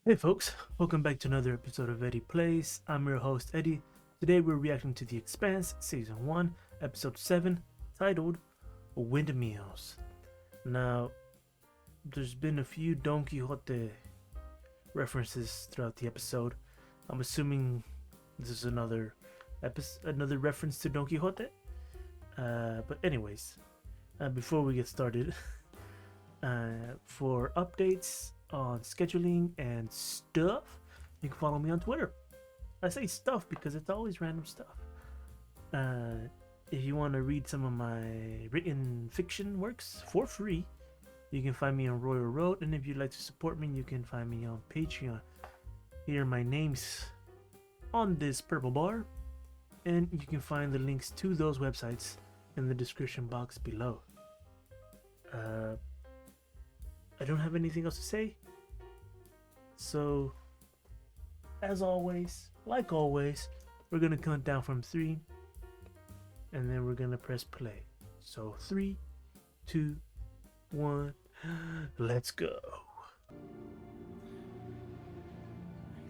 Hey folks, welcome back to another episode of Eddie Plays. I'm your host Eddie. Today we're reacting to The Expanse Season 1, Episode 7, titled Windmills. Now, there's been a few Don Quixote references throughout the episode. I'm assuming this is another reference to Don Quixote. But anyways, before we get started, for updates on scheduling and stuff, you can follow me on Twitter. I say stuff because it's always random stuff. If you want to read some of my written fiction works for free, you can find me on Royal Road, and if you'd like to support me, you can find me on Patreon. Here my name's on this purple bar, and you can find the links to those websites in the description box below. I don't have anything else to say. So, as always, like always, we're gonna count down from 3, and then we're gonna press play. So 3, 2, 1, let's go. He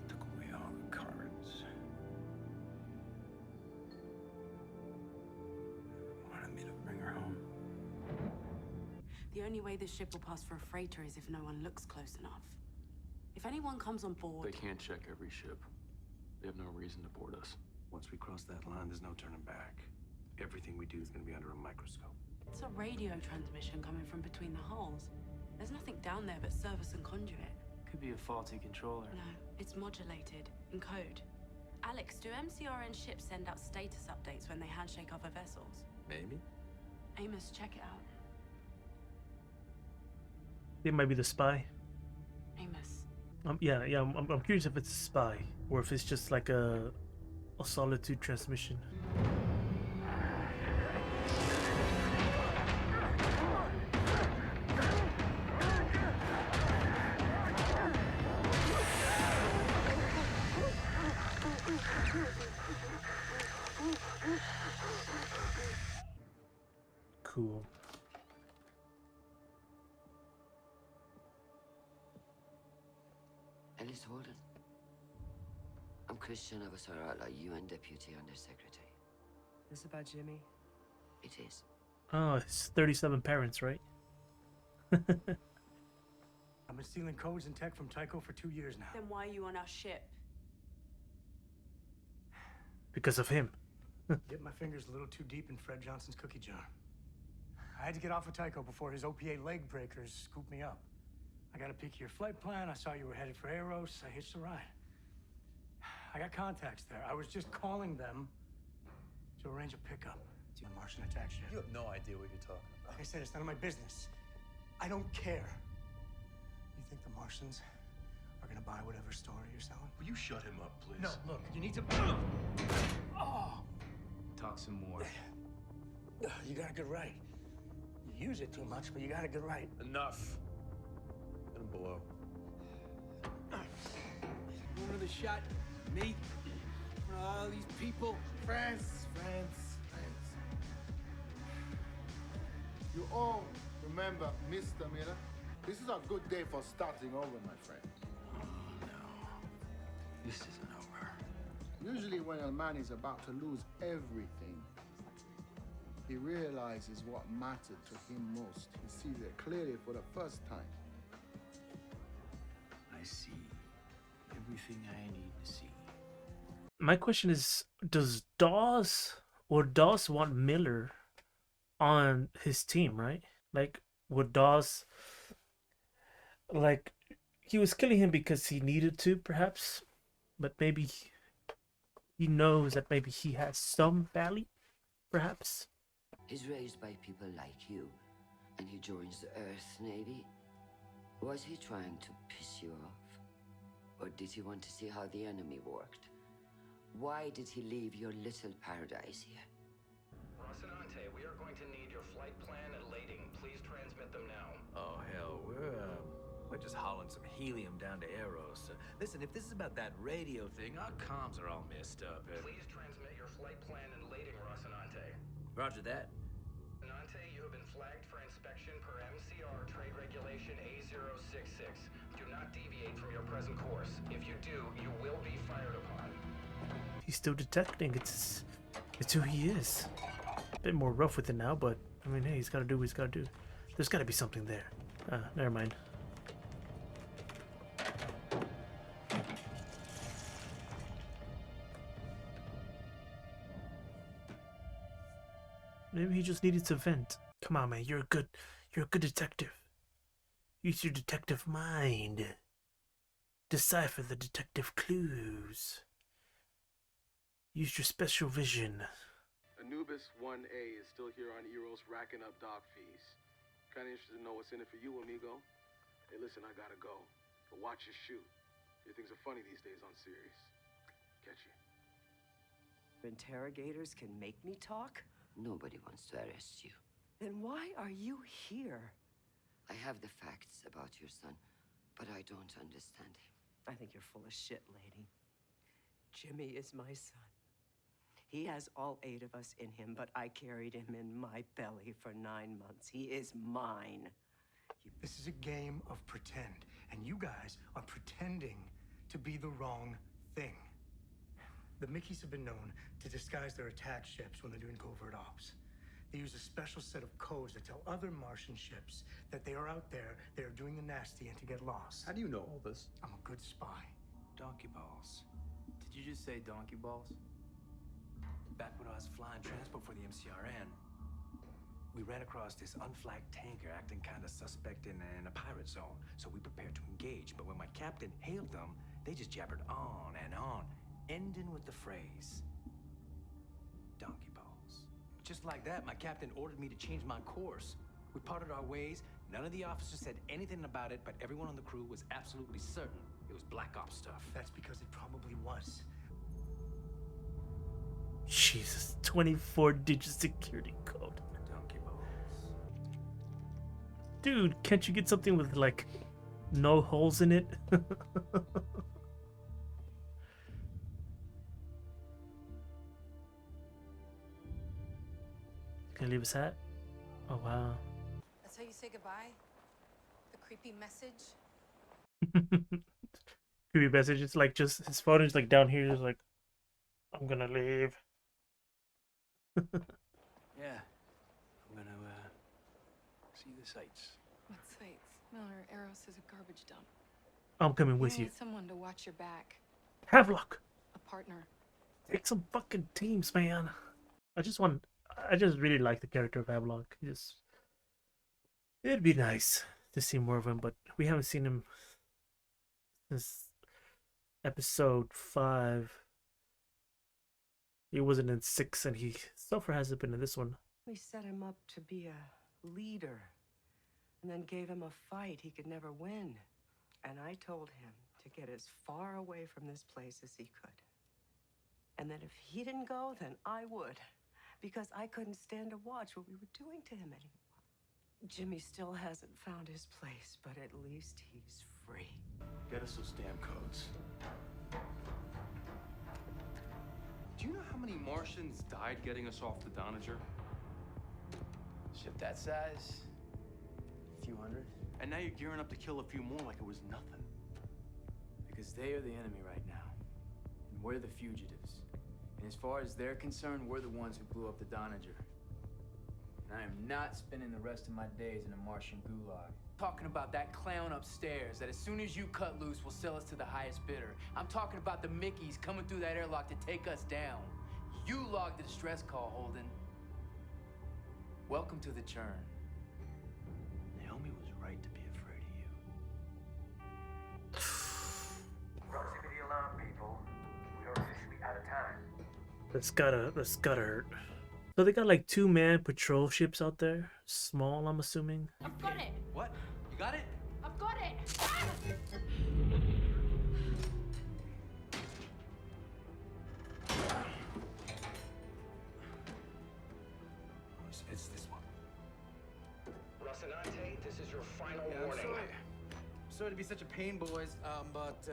took away all the cards. Wanted me to bring her home. The only way this ship will pass for a freighter is if no one looks close enough. If anyone comes on board... They can't check every ship. They have no reason to board us. Once we cross that line, there's no turning back. Everything we do is going to be under a microscope. It's a radio transmission coming from between the hulls. There's nothing down there but service and conduit. Could be a faulty controller. No, it's modulated, in code. Alex, do MCRN ships send out status updates when they handshake other vessels? Maybe. Amos, check it out. It might be the spy. Amos. I'm curious if it's a spy or if it's just like a solitude transmission. Cool. Ellis Holden. I'm Christian Avasarala, UN Deputy Undersecretary. This about Jimmy? It is. Oh, it's 37 parents, right? I've been stealing codes and tech from Tycho for 2 years now. Then why are you on our ship? Because of him. Get my fingers a little too deep in Fred Johnson's cookie jar. I had to get off of Tycho before his OPA leg breakers scooped me up. I got a peek of your flight plan. I saw you were headed for Eros. I hitched a ride. I got contacts there. I was just calling them to arrange a pickup. It's a Martian attack ship. You have no idea what you're talking about. Like I said, it's none of my business. I don't care. You think the Martians are gonna buy whatever story you're selling? Will you shut him up, please? No, look, you need to... Oh! Talk some more. You got a good right. You use it too much, but you got a good right. Enough. Get him below. Another shot, me, for all these people. France. You all remember Mr. Miller? This is a good day for starting over, my friend. Oh, no. This isn't over. Usually when a man is about to lose everything, he realizes what mattered to him most. He sees it clearly for the first time. I see everything I need to see. My question is, does Dawes want Miller on his team, right? Like, would Dawes, like, he was killing him because he needed to, perhaps, but maybe he knows that maybe he has some value, perhaps. He's raised by people like you, and he joins the Earth Navy. Was he trying to piss you off? Or did he want to see how the enemy worked? Why did he leave your little paradise here? Rocinante, we are going to need your flight plan and lading. Please transmit them now. Oh, hell, we're just hauling some helium down to Eros. Listen, if this is about that radio thing, our comms are all messed up. Please transmit your flight plan and lading, Rocinante. Roger that. Rocinante, you have been flagged for inspection per MCR Trade Regulation A066. Do not deviate from your present course. He's still detecting. It's who he is. A bit more rough with it now, but I mean, hey, he's got to do what he's got to do. There's got to be something there. Never mind. Maybe he just needed to vent. Come on, man. You're a good detective. Use your detective mind. Decipher the detective clues. Use your special vision. Anubis 1A is still here on Eros racking up dock fees. Kinda interested to know what's in it for you, amigo. Hey, listen, I gotta go. But watch your shoot. Your things are funny these days on series. Catch you. Interrogators can make me talk? Nobody wants to arrest you. Then why are you here? I have the facts about your son, but I don't understand him. I think you're full of shit, lady. Jimmy is my son. He has all 8 of us in him, but I carried him in my belly for 9 months. He is mine. This is a game of pretend, and you guys are pretending to be the wrong thing. The Mickeys have been known to disguise their attack ships when they're doing covert ops. They use a special set of codes that tell other Martian ships that they are out there, they are doing the nasty, and to get lost. How do you know all this? I'm a good spy. Donkey balls. Did you just say donkey balls? Back when I was flying transport for the MCRN, we ran across this unflagged tanker acting kind of suspect in a pirate zone, so we prepared to engage. But when my captain hailed them, they just jabbered on and on, ending with the phrase, donkey balls. Just like that, my captain ordered me to change my course. We parted our ways. None of the officers said anything about it, but everyone on the crew was absolutely certain it was Black Ops stuff. That's because it probably was. Jesus, 24-digit security code. Donkey balls. Dude, can't you get something with like no holes in it? Can I leave his hat? Oh wow. That's how you say goodbye? The creepy message? Creepy message. It's like just his phone is like down here. Just like, I'm gonna leave. Yeah. I'm gonna, see the sights. What sights? Miller, Eros is a garbage dump. I'm coming with you. Need someone to watch your back. Havelock. A partner. Take some fucking teams, man. I just really like the character of Havelock. It'd be nice to see more of him, but we haven't seen him since episode 5. He wasn't in 6, and he so far hasn't been in this one. We set him up to be a leader, and then gave him a fight he could never win. And I told him to get as far away from this place as he could. And that if he didn't go, then I would. Because I couldn't stand to watch what we were doing to him anymore. Jimmy still hasn't found his place, but at least he's free. Get us those damn codes. Do you know how many Martians died getting us off the Doniger? Ship that size? A few hundred? And now you're gearing up to kill a few more like it was nothing. Because they are the enemy right now. And we're the fugitives. And as far as they're concerned, we're the ones who blew up the Doniger. And I am not spending the rest of my days in a Martian gulag. Talking about that clown upstairs that as soon as you cut loose will sell us to the highest bidder. I'm talking about the Mickeys coming through that airlock to take us down. You logged the distress call, Holden. Welcome to the churn. Naomi was right to be afraid of you. Proximity alarm, people. We are officially out of time. That's gotta hurt. So they got like 2-man patrol ships out there. Small, I'm assuming. I've got it! What? You got it? I've got it! It's this one. Rocinante, this is your final Yeah, warning. Sorry to be such a pain, boys, but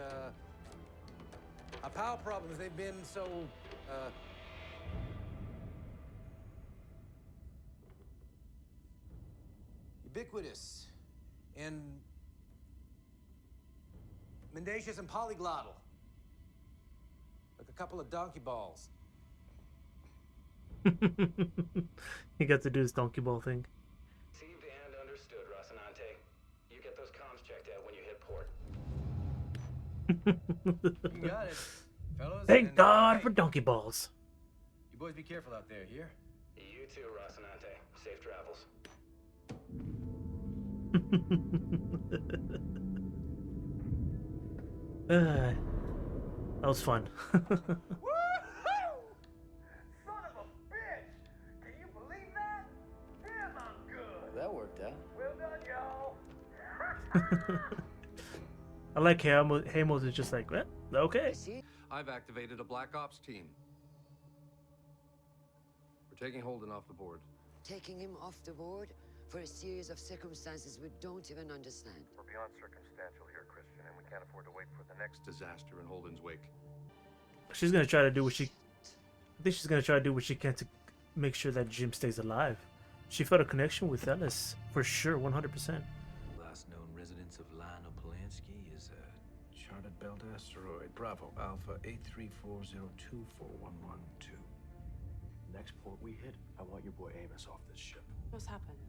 our power problems, they've been so, ubiquitous and mendacious and polyglottal. Like a couple of donkey balls. He got to do his donkey ball thing. Received and understood, Rocinante. You get those comms checked out when you hit port. You got it, fellas. Thank and, God hey, for donkey balls. you boys be careful out there, here? You too, Rocinante. Safe travels. That was fun. Son of a bitch! Can you believe that? Damn, I'm good. That worked out. Well done, y'all. I like Hamos is just like, well, okay. I've activated a Black Ops team. We're taking Holden off the board. Taking him off the board for a series of circumstances we don't even understand. We're beyond circumstantial here, Christian, and we can't afford to wait for the next disaster in Holden's wake. She's gonna try to do what she. I think she's gonna try to do what she can to make sure that Jim stays alive. She felt a connection with Ellis for sure, 100%. Last known residence of Lionel Polanski is a charted belt asteroid. Bravo Alpha 834024112. Next port we hit, I want your boy Amos off this ship. What's happened?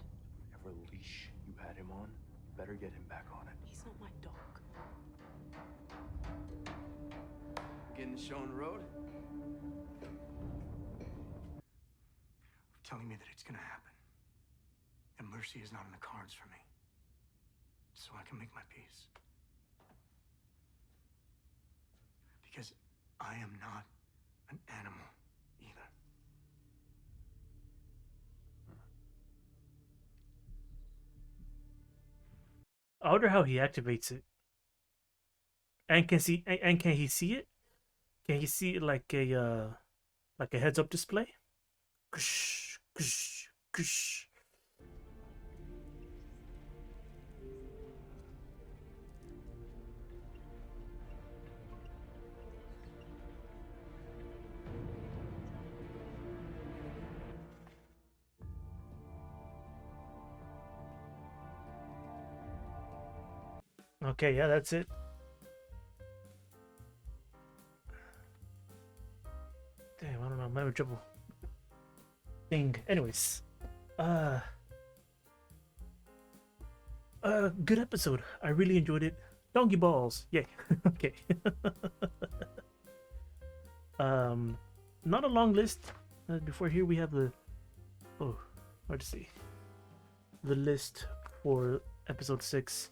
Whatever leash you had him on, better get him back on it. He's not my dog. Getting shown the road? Telling me that it's gonna happen. And mercy is not in the cards for me. So I can make my peace. Because I am not an animal either. I wonder how he activates it. And can he see it? Can he see it like a heads-up display? Kush, kush, kush. Okay, yeah, that's it. Damn, I don't know. I'm having trouble. Thing. Anyways, good episode. I really enjoyed it. Donkey balls, yay. Okay. Not a long list. Before here we have the hard to see. The list for episode 6.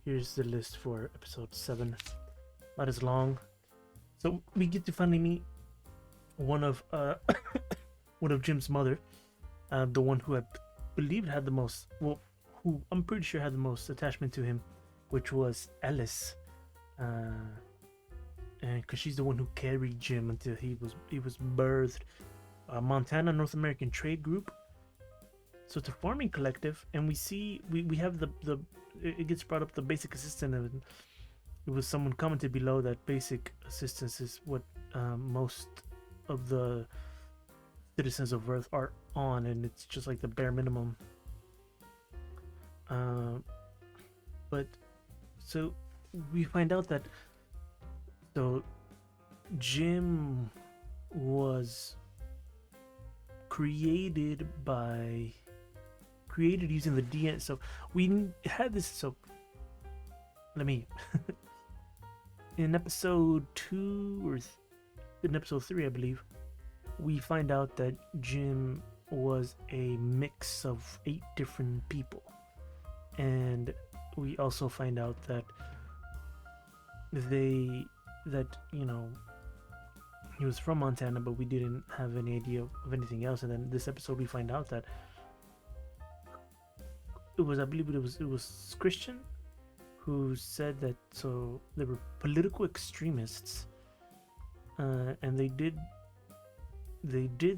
Here's the list for episode 7. Not as long. So we get to finally meet one of one of Jim's mother, the one who I believe had the most, well, who I'm pretty sure had the most attachment to him, which was Ellis, and because she's the one who carried Jim until he was birthed. Montana North American Trade Group. So it's a farming collective, and we have the it gets brought up the basic assistance, and it was someone commented below that basic assistance is what most of the citizens of Earth are on, and it's just like the bare minimum. But so we find out that Jim was created using the DNA. So we had this. So let me in episode 2 or in episode 3, I believe, we find out that Jim was a mix of 8 different people, and we also find out that he was from Montana, but we didn't have any idea of anything else. And then this episode we find out that it was Christian who said that, so they were political extremists, and they did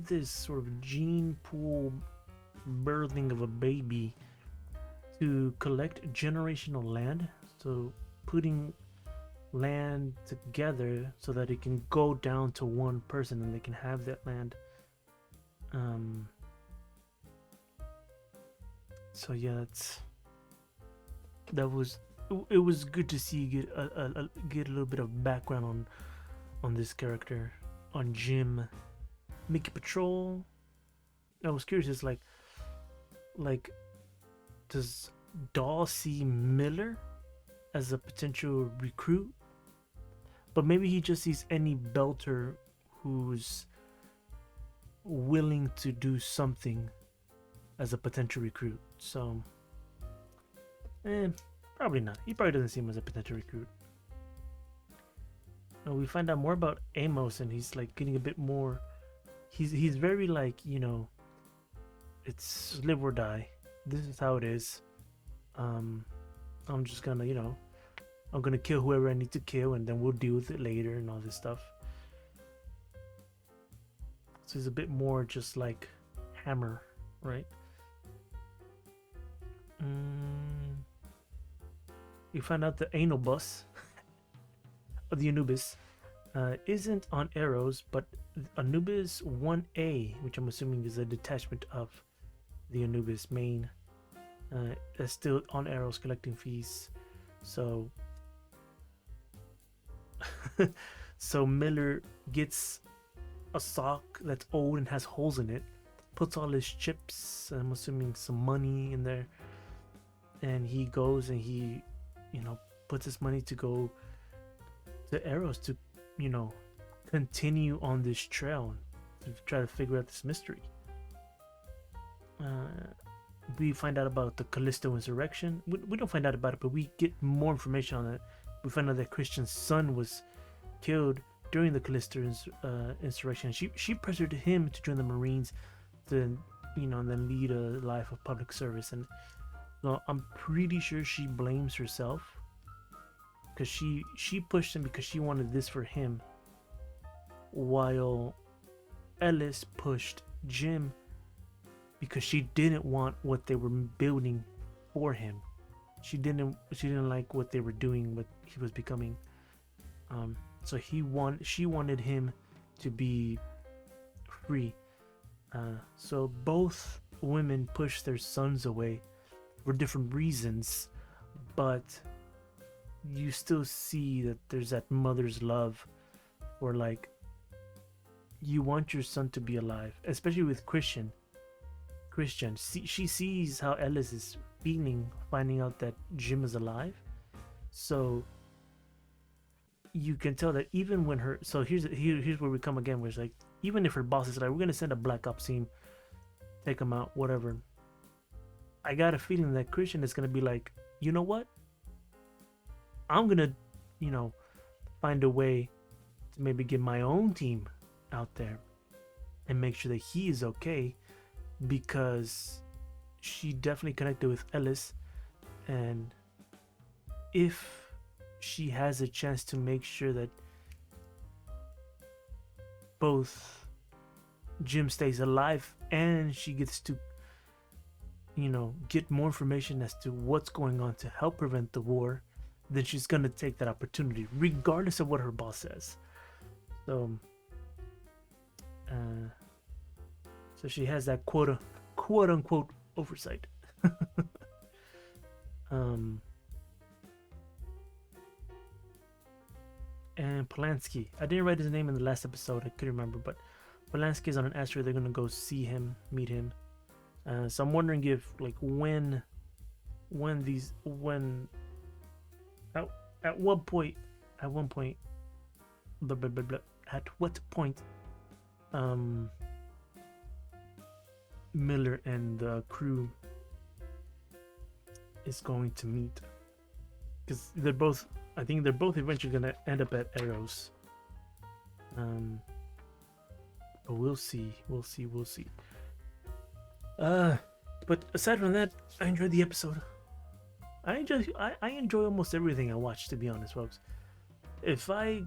this sort of gene pool birthing of a baby to collect generational land, so putting land together so that it can go down to one person and they can have that land. So yeah, it was good to see get a little bit of background on this character. on Jim making patrol. I was curious, is like does Dahl see Miller as a potential recruit? But maybe he just sees any belter who's willing to do something as a potential recruit. So, probably not. He probably doesn't see him as a potential recruit. No, we find out more about Amos, and he's like getting a bit more. He's very like, you know, it's live or die. This is how it is. I'm just gonna, you know, I'm gonna kill whoever I need to kill, and then we'll deal with it later and all this stuff. So he's a bit more just like Hammer, right? We find out the anal bus of the Anubis isn't on Arrows, but Anubis 1A, which I'm assuming is a detachment of the Anubis main, is still on Arrows collecting fees. So so Miller gets a sock that's old and has holes in it, puts all his chips, I'm assuming some money in there, and he goes and he, you know, puts his money to go to Arrows to, you know, continue on this trail to try to figure out this mystery. We find out about the Callisto insurrection. We don't find out about it, but we get more information on it. We find out that Christian's son was killed during the Callisto insurrection. She pressured him to join the Marines to, you know, and then lead a life of public service. And so I'm pretty sure she blames herself, because she pushed him because she wanted this for him, while Ellis pushed Jim because she didn't want what they were building for him. She didn't like what they were doing, what he was becoming. So she wanted him to be free. So both women pushed their sons away for different reasons, but you still see that there's that mother's love, or like, you want your son to be alive, especially with Christian. She sees how Ellis is feeling, finding out that Jim is alive. So you can tell that even when her, so here's where we come again, where it's like, even if her boss is like, we're gonna send a black ops team, take him out, whatever, I got a feeling that Christian is gonna be like, you know what, I'm gonna, you know, find a way to maybe get my own team out there and make sure that he is okay, because she definitely connected with Ellis, and if she has a chance to make sure that both Jim stays alive and she gets to, you know, get more information as to what's going on to help prevent the war, then she's gonna take that opportunity regardless of what her boss says. So so she has that quote unquote oversight. And Polanski, I didn't write his name in the last episode, I couldn't remember, but Polanski is on an asteroid. They're gonna go see him, meet him. So I'm wondering if, like, at what point Miller and the crew is going to meet, because I think they're both eventually gonna end up at Arrows. But we'll see. But aside from that, I enjoyed the episode. I enjoy almost everything I watch, to be honest, folks. If it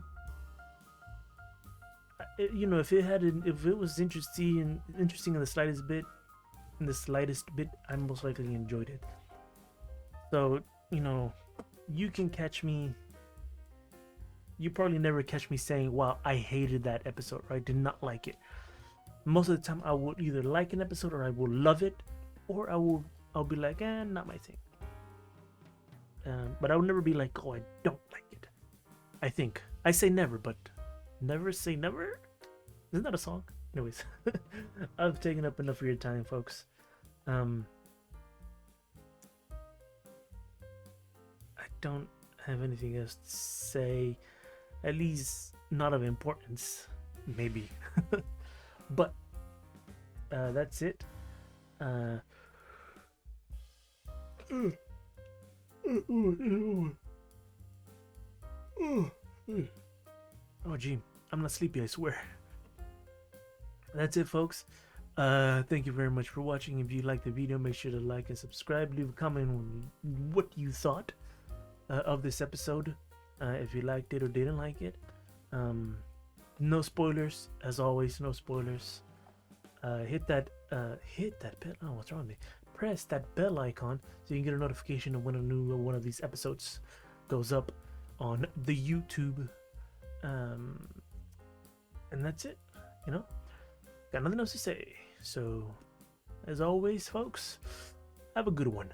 was interesting in the slightest bit, I most likely enjoyed it. So, you know, you can catch me. You probably never catch me saying, wow, I hated that episode, or I did not like it. Most of the time I will either like an episode, or I will love it, or I'll be like, not my thing. But I will never be like, oh, I don't like it. I say never, but never say never. Isn't that a song? Anyways, I've taken up enough of your time, folks. I don't have anything else to say, at least not of importance, maybe. But that's it. Oh gee, I'm not sleepy, I swear. That's it, folks. Thank you very much for watching. If you liked the video, make sure to like and subscribe. Leave a comment on what you thought of this episode, if you liked it or didn't like it. No spoilers, as always. No spoilers. Hit that bell. Oh, what's wrong with me? Press that bell icon so you can get a notification of when a new one of these episodes goes up on the YouTube. And that's it. You know, got nothing else to say. So, as always, folks, have a good one.